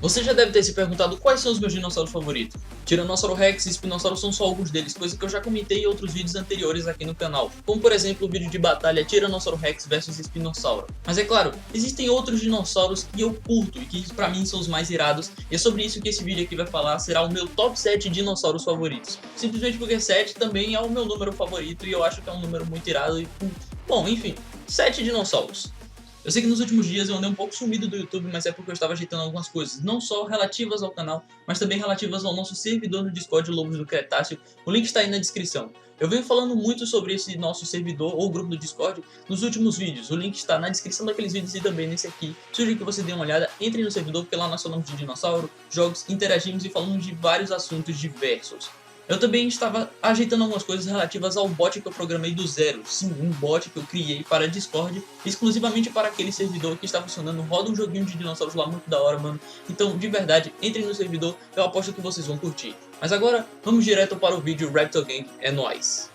Você já deve ter se perguntado quais são os meus dinossauros favoritos. Tiranossauro Rex e Espinossauro são só alguns deles, coisa que eu já comentei em outros vídeos anteriores aqui no canal, como por exemplo o vídeo de batalha Tiranossauro Rex vs Espinossauro. Mas é claro, existem outros dinossauros que eu curto e que pra mim são os mais irados, e é sobre isso que esse vídeo aqui vai falar, será o meu top 7 dinossauros favoritos. Simplesmente porque 7 também é o meu número favorito e eu acho que é um número muito irado e... Bom, enfim, 7 dinossauros. Eu sei que nos últimos dias eu andei um pouco sumido do YouTube, mas é porque eu estava ajeitando algumas coisas, não só relativas ao canal, mas também relativas ao nosso servidor no Discord Lobos do Cretáceo. O link está aí na descrição. Eu venho falando muito sobre esse nosso servidor ou grupo do Discord nos últimos vídeos. O link está na descrição daqueles vídeos e também nesse aqui. Sugiro que você dê uma olhada, entre no servidor, porque lá nós falamos de dinossauro, jogos, interagimos e falamos de vários assuntos diversos. Eu também estava ajeitando algumas coisas relativas ao bot que eu programei do zero. Sim, um bot que eu criei para Discord, exclusivamente para aquele servidor que está funcionando. Roda um joguinho de dinossauros lá muito da hora, mano. Então, de verdade, entrem no servidor, eu aposto que vocês vão curtir. Mas agora, vamos direto para o vídeo Raptor Gang, é nóis!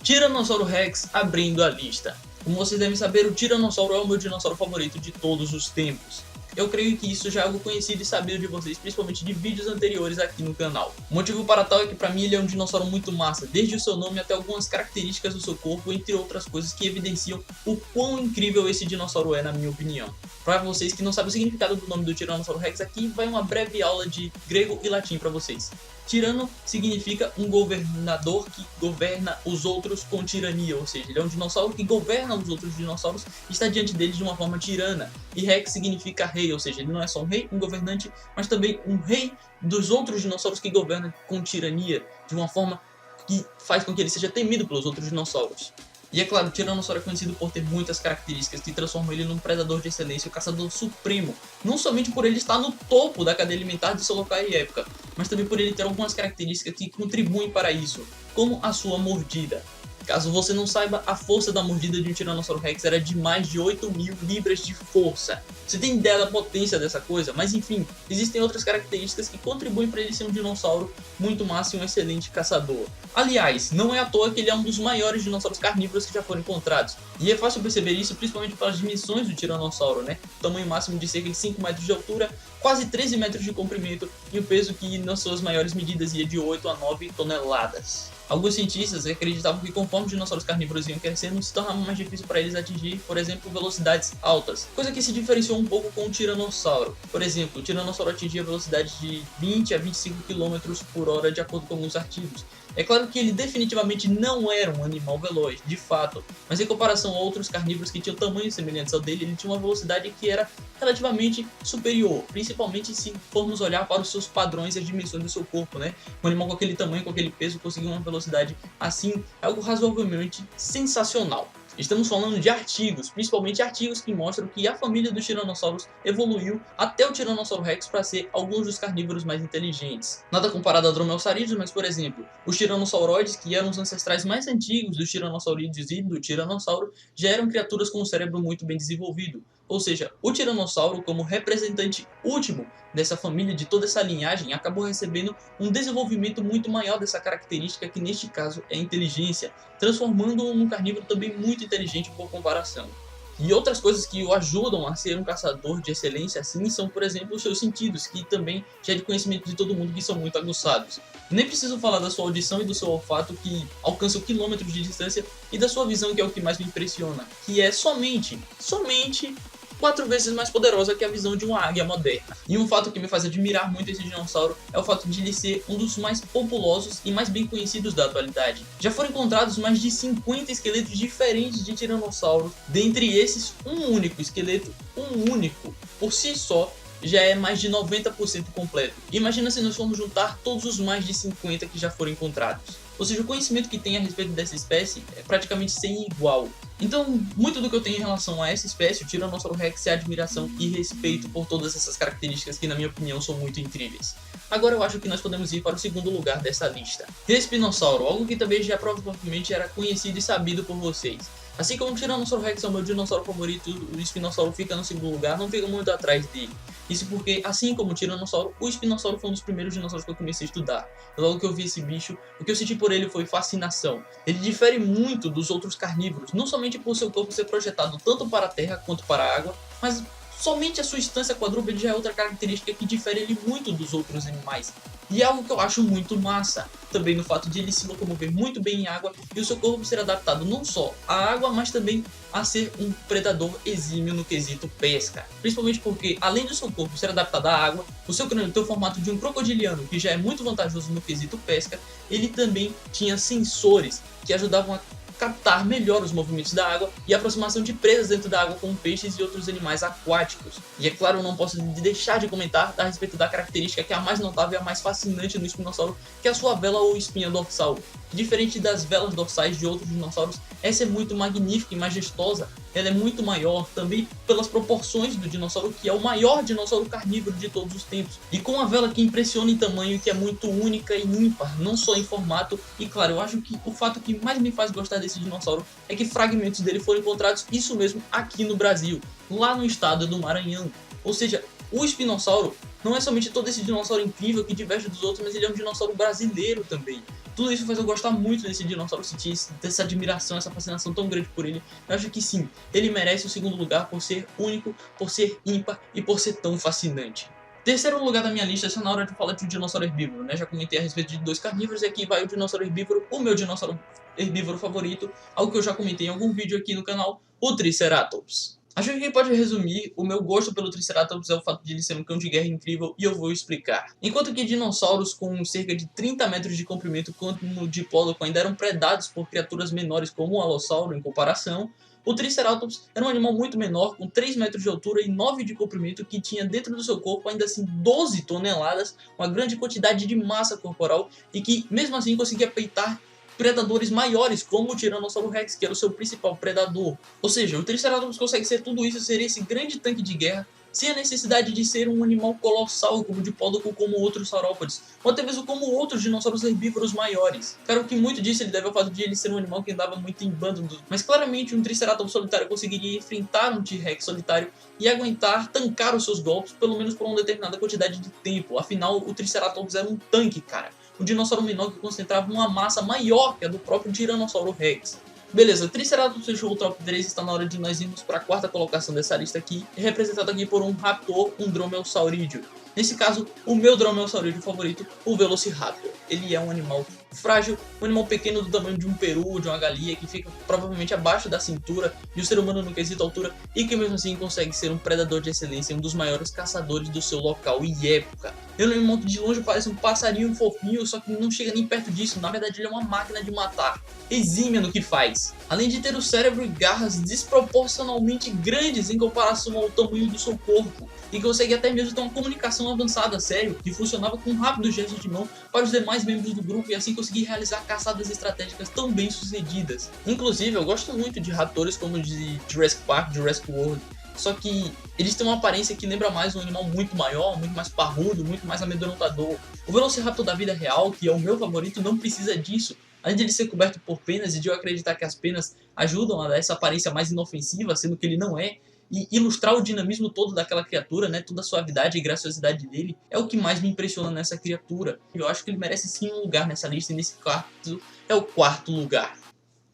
Tiranossauro Rex abrindo a lista. Como vocês devem saber, o Tiranossauro é o meu dinossauro favorito de todos os tempos. Eu creio que isso já é algo conhecido e sabido de vocês, principalmente de vídeos anteriores aqui no canal. O motivo para tal é que pra mim ele é um dinossauro muito massa, desde o seu nome até algumas características do seu corpo, entre outras coisas que evidenciam o quão incrível esse dinossauro é, na minha opinião. Para vocês que não sabem o significado do nome do Tiranossauro Rex, aqui vai uma breve aula de grego e latim para vocês. Tirano significa um governador que governa os outros com tirania, ou seja, ele é um dinossauro que governa os outros dinossauros e está diante deles de uma forma tirana. E Rex significa rei, ou seja, ele não é só um rei, um governante, mas também um rei dos outros dinossauros que governam com tirania, de uma forma que faz com que ele seja temido pelos outros dinossauros. E é claro, o Tiranossauro é conhecido por ter muitas características que transformam ele num predador de excelência, o caçador supremo. Não somente por ele estar no topo da cadeia alimentar de seu local e época, mas também por ele ter algumas características que contribuem para isso, como a sua mordida. Caso você não saiba, a força da mordida de um Tiranossauro Rex era de mais de 8.000 libras de força. Você tem ideia da potência dessa coisa? Mas enfim, existem outras características que contribuem para ele ser um dinossauro muito massa e um excelente caçador. Aliás, não é à toa que ele é um dos maiores dinossauros carnívoros que já foram encontrados. E é fácil perceber isso principalmente pelas dimensões do Tiranossauro, né? O tamanho máximo de cerca de 5 metros de altura, quase 13 metros de comprimento e o peso que nas suas maiores medidas ia de 8 a 9 toneladas. Alguns cientistas acreditavam que conforme os dinossauros carnívoros iam crescendo, se tornava mais difícil para eles atingir, por exemplo, velocidades altas, coisa que se diferenciou um pouco com o Tiranossauro. Por exemplo, o Tiranossauro atingia velocidades de 20 a 25 km por hora de acordo com alguns artigos. É claro que ele definitivamente não era um animal veloz, de fato, mas em comparação a outros carnívoros que tinham tamanhos semelhantes ao dele, ele tinha uma velocidade que era relativamente superior, principalmente se formos olhar para os seus padrões e as dimensões do seu corpo, né? Um animal com aquele tamanho, com aquele peso, conseguir uma velocidade assim, é algo razoavelmente sensacional. Estamos falando de artigos, principalmente artigos que mostram que a família dos tiranossauros evoluiu até o Tiranossauro Rex para ser alguns dos carnívoros mais inteligentes. Nada comparado a dromeossaurídeos, mas por exemplo, os tiranossauroides, que eram os ancestrais mais antigos dos tiranossaurídeos e do tiranossauro, já eram criaturas com um cérebro muito bem desenvolvido. Ou seja, o tiranossauro, como representante último dessa família, de toda essa linhagem, acabou recebendo um desenvolvimento muito maior dessa característica, que neste caso é a inteligência, transformando-o num carnívoro também muito inteligente por comparação. E outras coisas que o ajudam a ser um caçador de excelência assim são, por exemplo, os seus sentidos, que também já é de conhecimento de todo mundo que são muito aguçados. Nem preciso falar da sua audição e do seu olfato, que alcançam quilômetros de distância, e da sua visão, que é o que mais me impressiona, que é somente 4 vezes mais poderosa que a visão de uma águia moderna. E um fato que me faz admirar muito esse dinossauro é o fato de ele ser um dos mais populosos e mais bem conhecidos da atualidade. Já foram encontrados mais de 50 esqueletos diferentes de tiranossauros, dentre esses um único esqueleto, por si só, já é mais de 90% completo. Imagina se nós formos juntar todos os mais de 50 que já foram encontrados. Ou seja, o conhecimento que tem a respeito dessa espécie é praticamente sem igual. Então, muito do que eu tenho em relação a essa espécie, o Tiranossauro Rex, é admiração e respeito por todas essas características que, na minha opinião, são muito incríveis. Agora eu acho que nós podemos ir para o segundo lugar dessa lista. Espinossauro, algo que também já provavelmente era conhecido e sabido por vocês. Assim como o Tiranossauro Rex é o meu dinossauro favorito, o Espinossauro fica no segundo lugar, não fica muito atrás dele. Isso porque, assim como o Tiranossauro, o Espinossauro foi um dos primeiros dinossauros que eu comecei a estudar. Logo que eu vi esse bicho, o que eu senti por ele foi fascinação. Ele difere muito dos outros carnívoros, não somente por seu corpo ser projetado tanto para a terra quanto para a água, mas somente a sua instância quadrúpede já é outra característica que difere ele muito dos outros animais. E é algo que eu acho muito massa, também no fato de ele se locomover muito bem em água e o seu corpo ser adaptado não só à água, mas também a ser um predador exímio no quesito pesca. Principalmente porque, além do seu corpo ser adaptado à água, o seu crânio tem o formato de um crocodiliano, que já é muito vantajoso no quesito pesca, ele também tinha sensores que ajudavam a captar melhor os movimentos da água e a aproximação de presas dentro da água como peixes e outros animais aquáticos. E é claro, eu não posso deixar de comentar a respeito da característica que é a mais notável e a mais fascinante no espinossauro, que é a sua vela ou espinha dorsal. Diferente das velas dorsais de outros dinossauros, essa é muito magnífica e majestosa. Ela é muito maior também pelas proporções do dinossauro, que é o maior dinossauro carnívoro de todos os tempos. E com a vela que impressiona em tamanho, que é muito única e ímpar, não só em formato. E claro, eu acho que o fato que mais me faz gostar desse dinossauro é que fragmentos dele foram encontrados, isso mesmo, aqui no Brasil, lá no estado do Maranhão. Ou seja, o espinossauro não é somente todo esse dinossauro incrível que diverge dos outros, mas ele é um dinossauro brasileiro também. Tudo isso faz eu gostar muito desse dinossauro, sentir essa admiração, essa fascinação tão grande por ele. Eu acho que sim, ele merece o segundo lugar por ser único, por ser ímpar e por ser tão fascinante. Terceiro lugar da minha lista, essa na hora de falar de um dinossauro herbívoro, né? Já comentei a respeito de dois carnívoros e aqui vai o dinossauro herbívoro, o meu dinossauro herbívoro favorito, algo que eu já comentei em algum vídeo aqui no canal, o Triceratops. Acho que quem pode resumir o meu gosto pelo Triceratops é o fato de ele ser um cão de guerra incrível, e eu vou explicar. Enquanto que dinossauros com cerca de 30 metros de comprimento como o Diplodocus ainda eram predados por criaturas menores como o Alossauro em comparação, o Triceratops era um animal muito menor, com 3 metros de altura e 9 de comprimento, que tinha dentro do seu corpo ainda assim 12 toneladas, uma grande quantidade de massa corporal, e que mesmo assim conseguia peitar predadores maiores, como o Tiranossauro Rex, que era o seu principal predador. Ou seja, o Triceratops consegue ser tudo isso, ser esse grande tanque de guerra, sem a necessidade de ser um animal colossal, como o Diplodocus, como outros saurópodes, ou até mesmo como outros dinossauros herbívoros maiores. Claro que muito disso ele deve ao fato de ele ser um animal que andava muito em bando, mas claramente um Triceratops solitário conseguiria enfrentar um T-Rex solitário e aguentar, tancar os seus golpes, pelo menos por uma determinada quantidade de tempo. Afinal, o Triceratops era um tanque, cara. Um dinossauro menor que concentrava uma massa maior que a do próprio Tiranossauro Rex. Beleza, Triceratops fechou o top 3, está na hora de nós irmos para a quarta colocação dessa lista aqui, representado aqui por um raptor, um dromeossaurídeo. Nesse caso, o meu dromeossaurídeo favorito, o Velociraptor. Ele é um animal frágil, um animal pequeno do tamanho de um peru, de uma galinha, que fica provavelmente abaixo da cintura de um ser humano no quesito altura, e que mesmo assim consegue ser um predador de excelência, um dos maiores caçadores do seu local e época. Ele é um animal que de longe parece um passarinho fofinho, só que não chega nem perto disso, na verdade ele é uma máquina de matar, exímia no que faz. Além de ter o cérebro e garras desproporcionalmente grandes em comparação ao tamanho do seu corpo, e consegue até mesmo ter uma comunicação avançada, sério, que funcionava com rápidos gestos de mão para os demais membros do grupo e assim conseguir realizar caçadas estratégicas tão bem sucedidas. Inclusive, eu gosto muito de raptores como de Jurassic Park, Jurassic World, só que eles têm uma aparência que lembra mais um animal muito maior, muito mais parrudo, muito mais amedrontador. O Velociraptor da vida real, que é o meu favorito, não precisa disso. Além de ele ser coberto por penas e de eu acreditar que as penas ajudam a dar essa aparência mais inofensiva, sendo que ele não é, e ilustrar o dinamismo todo daquela criatura, né, toda a suavidade e graciosidade dele, é o que mais me impressiona nessa criatura. Eu acho que ele merece sim um lugar nessa lista, e nesse caso é o quarto lugar.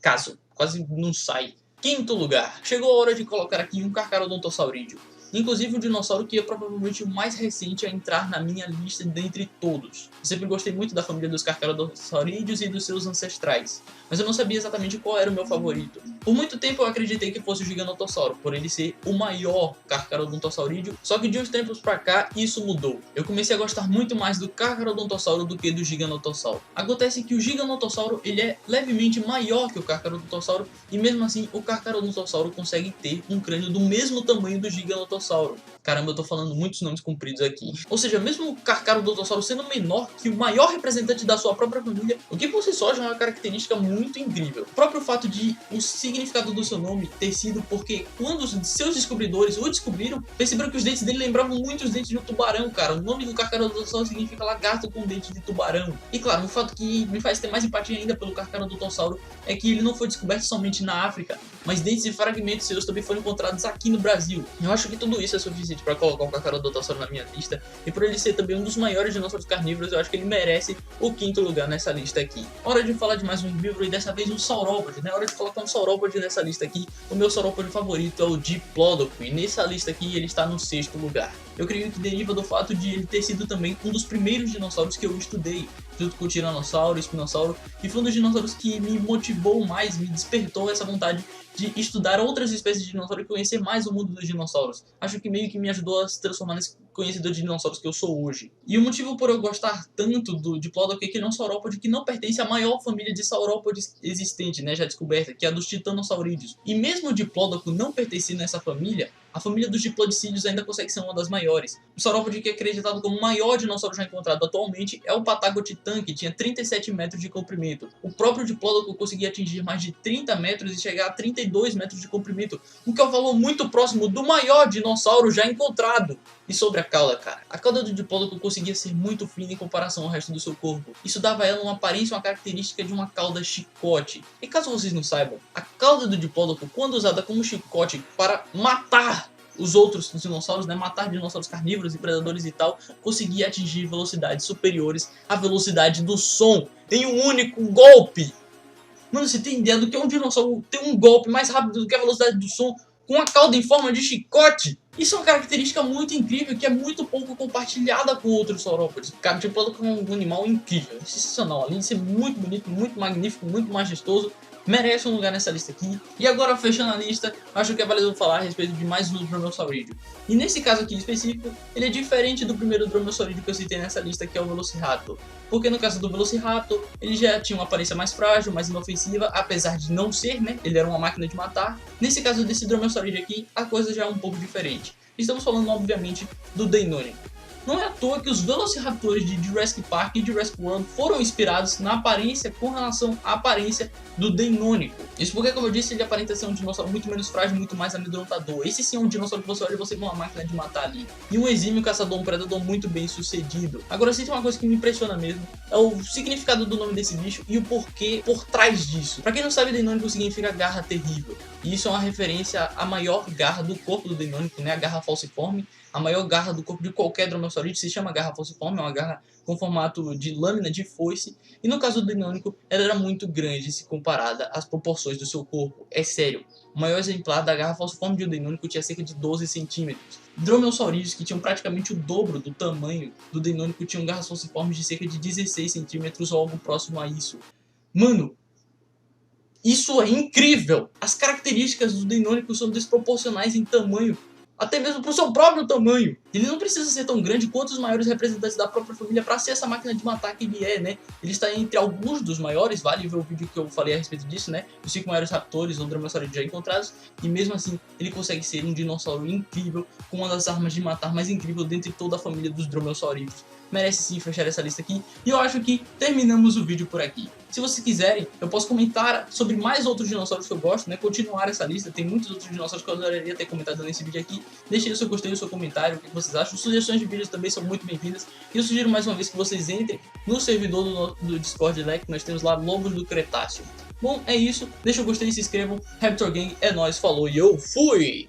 Caso, quase não sai. Quinto lugar, chegou a hora de colocar aqui um Carcharodontossaurídeo. Inclusive um dinossauro que é provavelmente o mais recente a entrar na minha lista dentre todos. Eu sempre gostei muito da família dos Carcharodossaurídeos e dos seus ancestrais, mas eu não sabia exatamente qual era o meu favorito. Por muito tempo eu acreditei que fosse o Giganotossauro, por ele ser o maior Carcharodontossaurídeo, só que de uns tempos pra cá isso mudou. Eu comecei a gostar muito mais do Carcharodontossauro do que do Giganotossauro. Acontece que o Giganotossauro ele é levemente maior que o Carcharodontossauro, e mesmo assim o Carcharodontossauro consegue ter um crânio do mesmo tamanho do Giganotossauro. Caramba, eu tô falando muitos nomes compridos aqui. Ou seja, mesmo o Carcharodontossauro sendo menor que o maior representante da sua própria família, o que por si só já é uma característica muito incrível. O próprio fato de o significado do seu nome ter sido porque quando os seus descobridores o descobriram, perceberam que os dentes dele lembravam muito os dentes de um tubarão, cara. O nome do Carcharodontossauro significa lagarto com dente de tubarão. E claro, um fato que me faz ter mais empatia ainda pelo Carcharodontossauro é que ele não foi descoberto somente na África, mas dentes e fragmentos seus também foram encontrados aqui no Brasil. Eu acho que tudo tudo isso é suficiente para colocar o Kakarodotossauro na minha lista, e por ele ser também um dos maiores dinossauros carnívoros, eu acho que ele merece o 5º lugar nessa lista aqui. Hora de falar de mais um herbívoro, e dessa vez um saurópode, né? Hora de colocar um saurópode nessa lista aqui. O meu saurópode favorito é o Diplodocus, e nessa lista aqui ele está no 6º lugar. Eu creio que deriva do fato de ele ter sido também um dos primeiros dinossauros que eu estudei, junto com o Tiranossauro, o Espinossauro, e foi um dos dinossauros que me motivou mais, me despertou essa vontade de estudar outras espécies de dinossauro e conhecer mais o mundo dos dinossauros. Acho que meio que me ajudou a se transformar nesse conhecedor de dinossauros que eu sou hoje. E o motivo por eu gostar tanto do Diplodocus é que ele é um saurópode que não pertence à maior família de saurópodes existente, né, já descoberta, que é a dos titanosaurídeos. E mesmo o Diplodocus não pertencendo a essa família, a família dos diplodicídeos ainda consegue ser uma das maiores. O saurópode que é acreditado como o maior dinossauro já encontrado atualmente é o Patagotitan, que tinha 37 metros de comprimento. O próprio Diplodocus conseguia atingir mais de 30 metros e chegar a 32 metros de comprimento, o que é um valor muito próximo do maior dinossauro já encontrado. E sobre a cauda, cara, a cauda do Diplodocus conseguia ser muito fina em comparação ao resto do seu corpo. Isso dava a ela uma aparência e uma característica de uma cauda chicote. E caso vocês não saibam, a cauda do Diplodocus, quando usada como chicote para matar os outros dinossauros, né, matar dinossauros carnívoros e predadores e tal, conseguia atingir velocidades superiores à velocidade do som em um único golpe. Mano, você tem ideia do que é um dinossauro ter um golpe mais rápido do que a velocidade do som com a cauda em forma de chicote? Isso é uma característica muito incrível que é muito pouco compartilhada com outros saurópodes. Cara, o Diplodocus é um animal incrível, sensacional, além de ser muito bonito, muito magnífico, muito majestoso. Merece um lugar nessa lista aqui. E agora, fechando a lista, acho que é válido falar a respeito de mais um dromeossaurídeo. E nesse caso aqui em específico, ele é diferente do primeiro dromeossaurídeo que eu citei nessa lista, que é o Velociraptor. Porque no caso do Velociraptor, ele já tinha uma aparência mais frágil, mais inofensiva, apesar de não ser, né? Ele era uma máquina de matar. Nesse caso desse dromeossaurídeo aqui, a coisa já é um pouco diferente. Estamos falando, obviamente, do Deinonychus. Não é à toa que os Velociraptors de Jurassic Park e Jurassic World foram inspirados na aparência com relação à aparência do Deinonychus. Isso porque, como eu disse, ele aparenta ser um dinossauro muito menos frágil, muito mais amedrontador. Esse sim é um dinossauro que você olha e você vê uma máquina de matar ali. E um exímio caçador, um predador muito bem sucedido. Agora, se tem uma coisa que me impressiona mesmo, é o significado do nome desse bicho e o porquê por trás disso. Pra quem não sabe, Deinonychus significa garra terrível. E isso é uma referência à maior garra do corpo do Deinonychus, né? A garra falciforme. A maior garra do corpo de qualquer dromeossaurídeo se chama garra falciforme, é uma garra com formato de lâmina de foice. E no caso do Deinonychus, ela era muito grande se comparada às proporções do seu corpo. É sério, o maior exemplar da garra falciforme de um Deinonychus tinha cerca de 12 centímetros. Dromeossaurídeos que tinham praticamente o dobro do tamanho do Deinonychus tinham garras falciformes de cerca de 16 centímetros ou algo próximo a isso. Mano, isso é incrível! As características do Deinonychus são desproporcionais em tamanho, até mesmo pro seu próprio tamanho. Ele não precisa ser tão grande quanto os maiores representantes da própria família para ser essa máquina de matar que ele é, né? Ele está entre alguns dos maiores, vale ver o vídeo que eu falei a respeito disso, né? Os 5 maiores raptores ou dromeossaurídeos já encontrados, e mesmo assim ele consegue ser um dinossauro incrível, com uma das armas de matar mais incrível dentre toda a família dos dromeossaurídeos. Merece sim fechar essa lista aqui, e eu acho que terminamos o vídeo por aqui. Se vocês quiserem, eu posso comentar sobre mais outros dinossauros que eu gosto, né? Continuar essa lista, tem muitos outros dinossauros que eu adoraria ter comentado nesse vídeo aqui. Deixem o seu gostei, o seu comentário, o que vocês acham. Sugestões de vídeos também são muito bem-vindas. E eu sugiro mais uma vez que vocês entrem no servidor do Discord, né? Que nós temos lá Lobos do Cretáceo. Bom, é isso. Deixa o gostei e se inscrevam. Raptor Gang é nóis, falou e eu fui!